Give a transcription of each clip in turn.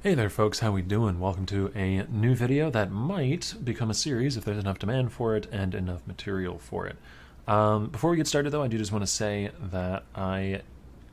Hey there folks, how we doing? Welcome to a new video that might become a series if there's enough demand for it and enough material for it. Before we get started though, I do just want to say that I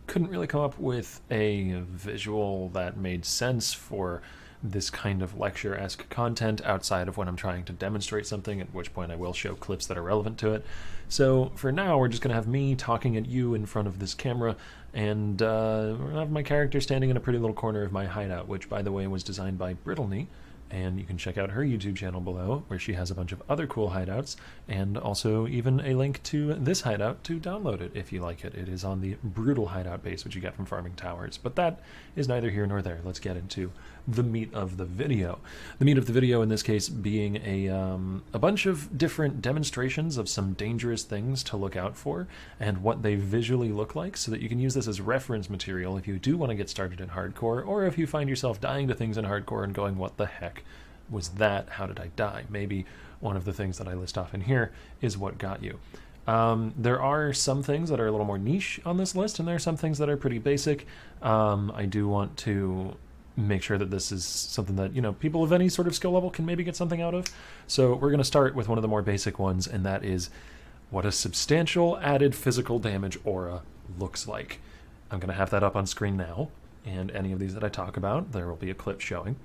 couldn't really come up with a visual that made sense for this kind of lecture-esque content outside of when I'm trying to demonstrate something, at which point I will show clips that are relevant to it. So for now, we're just going to have me talking at you in front of this camera, and we're going to have my character standing in a pretty little corner of my hideout, which, by the way, was designed by Brittleknee, and you can check out her YouTube channel below, where she has a bunch of other cool hideouts, and also even a link to this hideout to download it if you like it. It is on the Brutal hideout base, which you get from farming towers, but that is neither here nor there. Let's get into the meat of the video. The meat of the video in this case being a bunch of different demonstrations of some dangerous things to look out for and what they visually look like, so that you can use this as reference material if you do want to get started in hardcore, or if you find yourself dying to things in hardcore and going, what the heck was that? How did I die? Maybe one of the things that I list off in here is what got you. There are some things that are a little more niche on this list, and there are some things that are pretty basic. I do want to make sure that this is something that, you know, people of any sort of skill level can maybe get something out of. So we're going to start with one of the more basic ones, and that is what a substantial added physical damage aura looks like. I'm going to have that up on screen now, and any of these that I talk about, there will be a clip showing.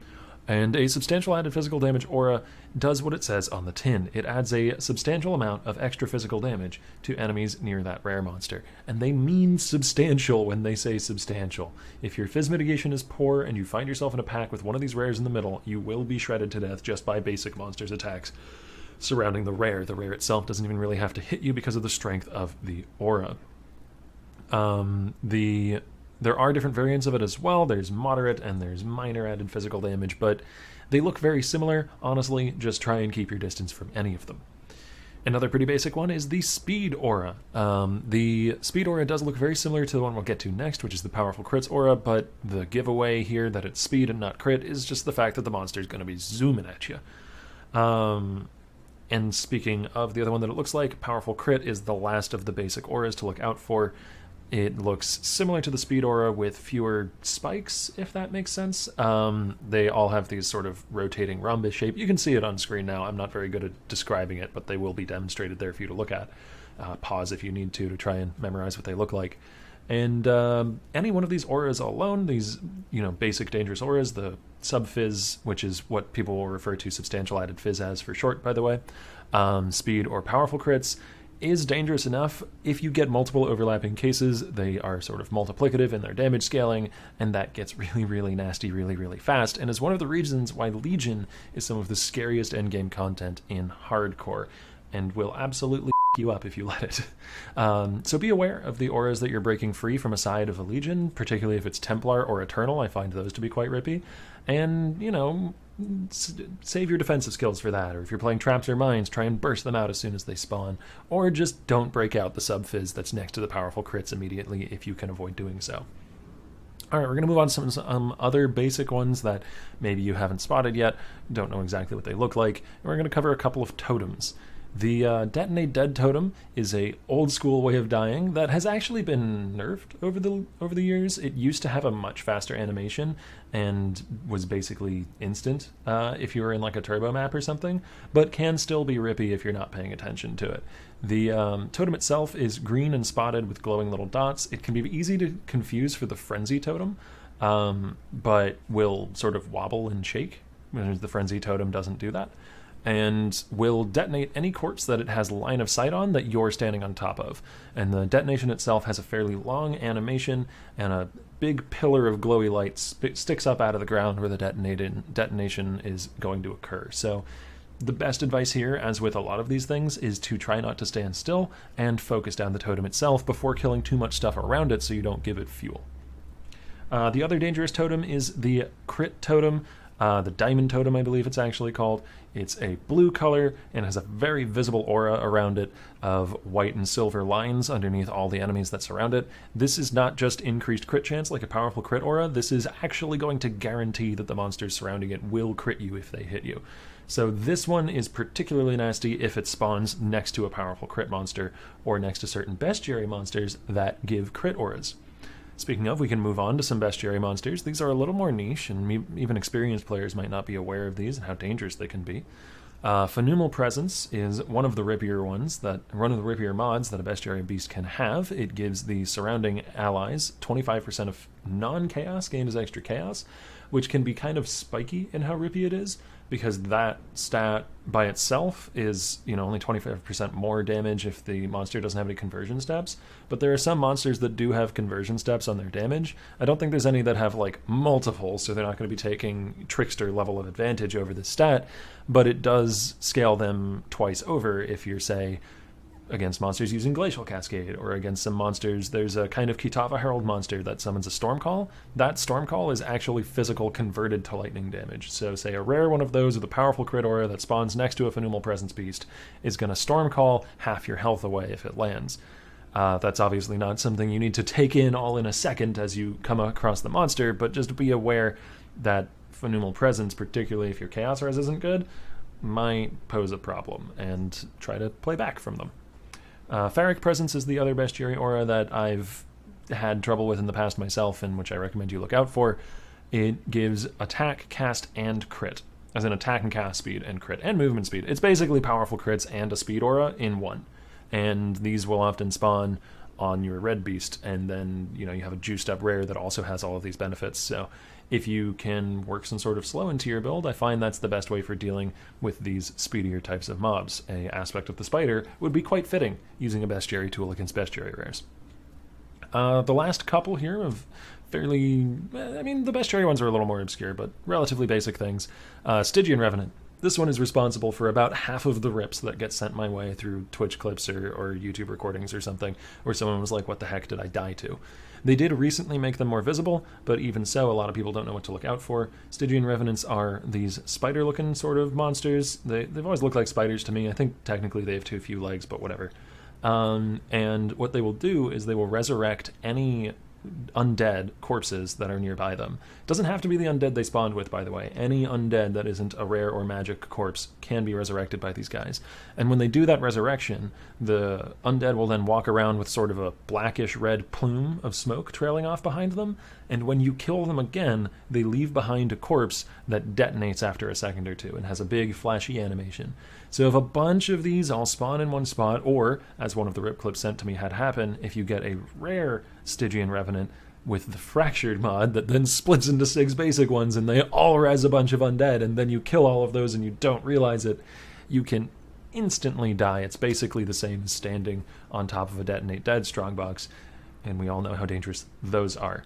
And a substantial added physical damage aura does what it says on the tin. It adds a substantial amount of extra physical damage to enemies near that rare monster. And they mean substantial when they say substantial. If your phys mitigation is poor and you find yourself in a pack with one of these rares in the middle, you will be shredded to death just by basic monsters' attacks surrounding the rare. The rare itself doesn't even really have to hit you because of the strength of the aura. There are different variants of it as well. There's moderate and there's minor added physical damage, but they look very similar. Honestly, just try and keep your distance from any of them. Another pretty basic one is the speed aura. The speed aura does look very similar to the one we'll get to next, which is the powerful crits aura, but the giveaway here that it's speed and not crit is just the fact that the monster is going to be zooming at you. And speaking of the other one that it looks like, powerful crit is the last of the basic auras to look out for. It looks similar to the speed aura with fewer spikes, if that makes sense. They all have these sort of rotating rhombus shape. You can see it on screen now. I'm not very good at describing it, but they will be demonstrated there for you to look at. Pause if you need to try and memorize what they look like. And any one of these auras alone, these basic dangerous auras, the sub-fizz, which is what people will refer to substantial added fizz as for short, by the way, speed or powerful crits, is dangerous enough. If you get multiple overlapping cases, they are sort of multiplicative in their damage scaling, and that gets really, really nasty really, really fast, and is one of the reasons why Legion is some of the scariest endgame content in hardcore, and will absolutely you up if you let it. So be aware of the auras that you're breaking free from a side of a Legion, particularly if it's Templar or Eternal. I find those to be quite rippy. And, save your defensive skills for that. Or if you're playing traps or mines, try and burst them out as soon as they spawn. Or just don't break out the sub-fizz that's next to the powerful crits immediately if you can avoid doing so. Alright, we're going to move on to some other basic ones that maybe you haven't spotted yet, don't know exactly what they look like, and we're going to cover a couple of totems. The Detonate Dead totem is a old school way of dying that has actually been nerfed over the years. It used to have a much faster animation and was basically instant if you were in like a turbo map or something, but can still be rippy if you're not paying attention to it. The totem itself is green and spotted with glowing little dots. It can be easy to confuse for the Frenzy totem, but will sort of wobble and shake, whereas the Frenzy totem doesn't do that, and will detonate any corpse that it has line of sight on that you're standing on top of. And the detonation itself has a fairly long animation, and a big pillar of glowy light sticks up out of the ground where the detonation is going to occur. So the best advice here, as with a lot of these things, is to try not to stand still and focus down the totem itself before killing too much stuff around it so you don't give it fuel. The other dangerous totem is the crit totem. The Diamond Totem, I believe it's actually called. It's a blue color and has a very visible aura around it of white and silver lines underneath all the enemies that surround it. This is not just increased crit chance like a powerful crit aura. This is actually going to guarantee that the monsters surrounding it will crit you if they hit you. So this one is particularly nasty if it spawns next to a powerful crit monster or next to certain bestiary monsters that give crit auras. Speaking of, we can move on to some bestiary monsters. These are a little more niche, and even experienced players might not be aware of these and how dangerous they can be. Phenomenal Presence is one of the rippier mods that a bestiary beast can have. It gives the surrounding allies 25% of non-chaos gained as extra chaos, which can be kind of spiky in how rippy it is, because that stat by itself is, only 25% more damage if the monster doesn't have any conversion steps. But there are some monsters that do have conversion steps on their damage. I don't think there's any that have multiple, so they're not going to be taking trickster level of advantage over the stat, but it does scale them twice over if you're, say, against monsters using Glacial Cascade, or against some monsters. There's a kind of Kitava Herald monster that summons a Storm Call. That Storm Call is actually physical converted to lightning damage. So say a rare one of those with a powerful crit aura that spawns next to a Phenomenal Presence beast is going to Storm Call half your health away if it lands. That's obviously not something you need to take in all in a second as you come across the monster, but just be aware that Phenomenal Presence, particularly if your Chaos Res isn't good, might pose a problem, and try to play back from them. Pharric Presence is the other bestiary aura that I've had trouble with in the past myself, and which I recommend you look out for. It gives attack, cast, and crit, as in attack and cast speed and crit and movement speed. It's basically powerful crits and a speed aura in one, and these will often spawn on your red beast, and then you have a juiced up rare that also has all of these benefits. So if you can work some sort of slow into your build, I find that's the best way for dealing with these speedier types of mobs. A aspect of the spider would be quite fitting using a bestiary tool against bestiary rares. The last couple here of the bestiary ones are a little more obscure, but relatively basic things. Stygian Revenant. This one is responsible for about half of the rips that get sent my way through Twitch clips or YouTube recordings or something, where someone was like, what the heck did I die to? They did recently make them more visible, but even so, a lot of people don't know what to look out for. Stygian Revenants are these spider-looking sort of monsters. They've always looked like spiders to me. I think technically they have too few legs, but whatever. And what they will do is they will resurrect any undead corpses that are nearby them. It doesn't have to be the undead they spawned with, by the way. Any undead that isn't a rare or magic corpse can be resurrected by these guys. And when they do that resurrection, the undead will then walk around with sort of a blackish red plume of smoke trailing off behind them, and when you kill them again, they leave behind a corpse that detonates after a second or two and has a big flashy animation. So if a bunch of these all spawn in one spot, or, as one of the rip clips sent to me had happen, if you get a rare Stygian Revenant with the Fractured mod that then splits into 6 basic ones and they all res a bunch of undead, and then you kill all of those and you don't realize it, you can instantly die. It's basically the same as standing on top of a Detonate Dead strongbox, and we all know how dangerous those are.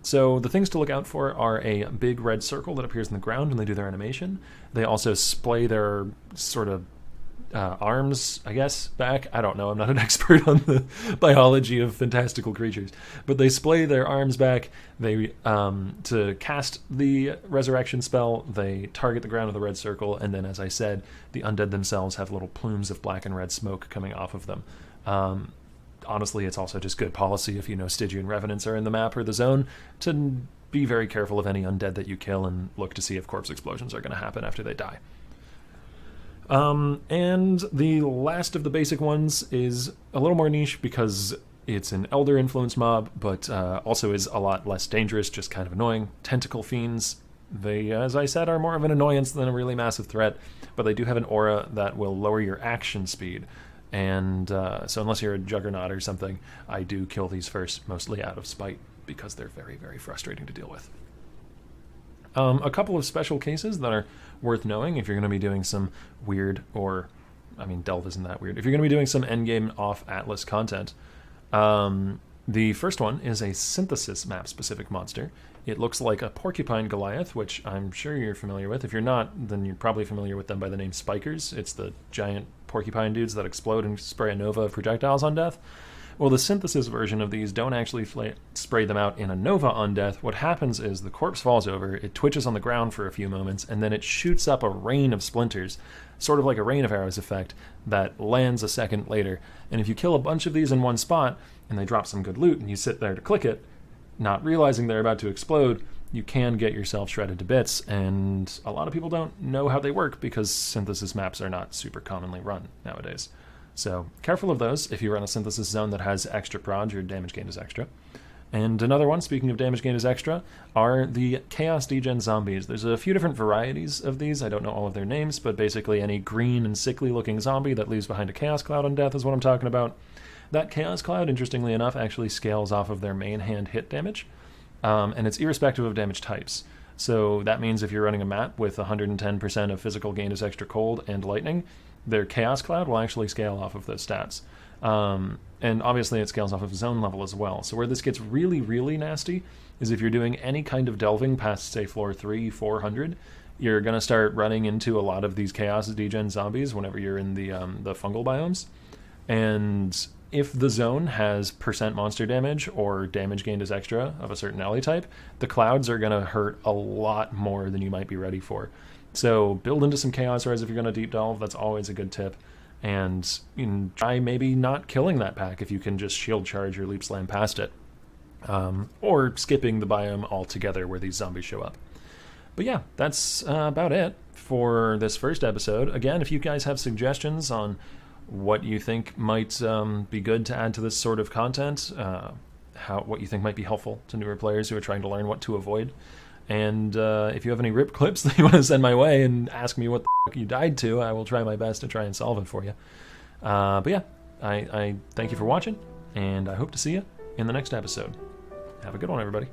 So the things to look out for are a big red circle that appears in the ground when they do their animation. They also splay their sort of arms, I guess, back. I don't know. I'm not an expert on the biology of fantastical creatures, but they splay their arms back. They to cast the resurrection spell, they target the ground with a red circle, and then, as I said, the undead themselves have little plumes of black and red smoke coming off of them. Honestly, it's also just good policy if you know Stygian Revenants are in the map or the zone to be very careful of any undead that you kill and look to see if corpse explosions are going to happen after they die. And the last of the basic ones is a little more niche because it's an Elder influence mob, but also is a lot less dangerous, just kind of annoying. Tentacle Fiends. They, as I said, are more of an annoyance than a really massive threat, but they do have an aura that will lower your action speed. And so unless you're a Juggernaut or something, I do kill these first, mostly out of spite, because they're very, very frustrating to deal with. A couple of special cases that are worth knowing if you're going to be doing some weird, or, I mean, Delve isn't that weird. If you're going to be doing some endgame off-Atlas content, the first one is a synthesis map-specific monster. It looks like a Porcupine Goliath, which I'm sure you're familiar with. If you're not, then you're probably familiar with them by the name Spikers. It's the giant porcupine dudes that explode and spray a nova of projectiles on death. Well, the synthesis version of these don't actually spray them out in a nova on death. What happens is the corpse falls over, it twitches on the ground for a few moments, and then it shoots up a rain of splinters, sort of like a rain of arrows effect, that lands a second later. And if you kill a bunch of these in one spot, and they drop some good loot, and you sit there to click it, not realizing they're about to explode, you can get yourself shredded to bits, and a lot of people don't know how they work because synthesis maps are not super commonly run nowadays. So careful of those. If you run a synthesis zone that has extra prod, your damage gain is extra. And another one, speaking of damage gained as extra, are the Chaos Degen zombies. There's a few different varieties of these. I don't know all of their names, but basically any green and sickly looking zombie that leaves behind a Chaos Cloud on death is what I'm talking about. That Chaos Cloud, interestingly enough, actually scales off of their main hand hit damage, and it's irrespective of damage types. So that means if you're running a map with 110% of physical gain as extra cold and lightning, their Chaos Cloud will actually scale off of those stats. And obviously it scales off of zone level as well. So where this gets really, really nasty is if you're doing any kind of delving past, say, floor 3, 400, you're going to start running into a lot of these Chaos Degen zombies whenever you're in the fungal biomes. And if the zone has percent monster damage or damage gained as extra of a certain ally type, the clouds are going to hurt a lot more than you might be ready for. So build into some Chaos Res if you're going to deep delve. That's always a good tip. And you can try maybe not killing that pack if you can just shield charge or leap slam past it. Or skipping the biome altogether where these zombies show up. But yeah, that's about it for this first episode. Again, if you guys have suggestions on what you think might be good to add to this sort of content, what you think might be helpful to newer players who are trying to learn what to avoid, and if you have any rip clips that you want to send my way and ask me what the fuck you died to, I will try my best to try and solve it for you. But yeah, I thank you for watching, and I hope to see you in the next episode. Have a good one, everybody.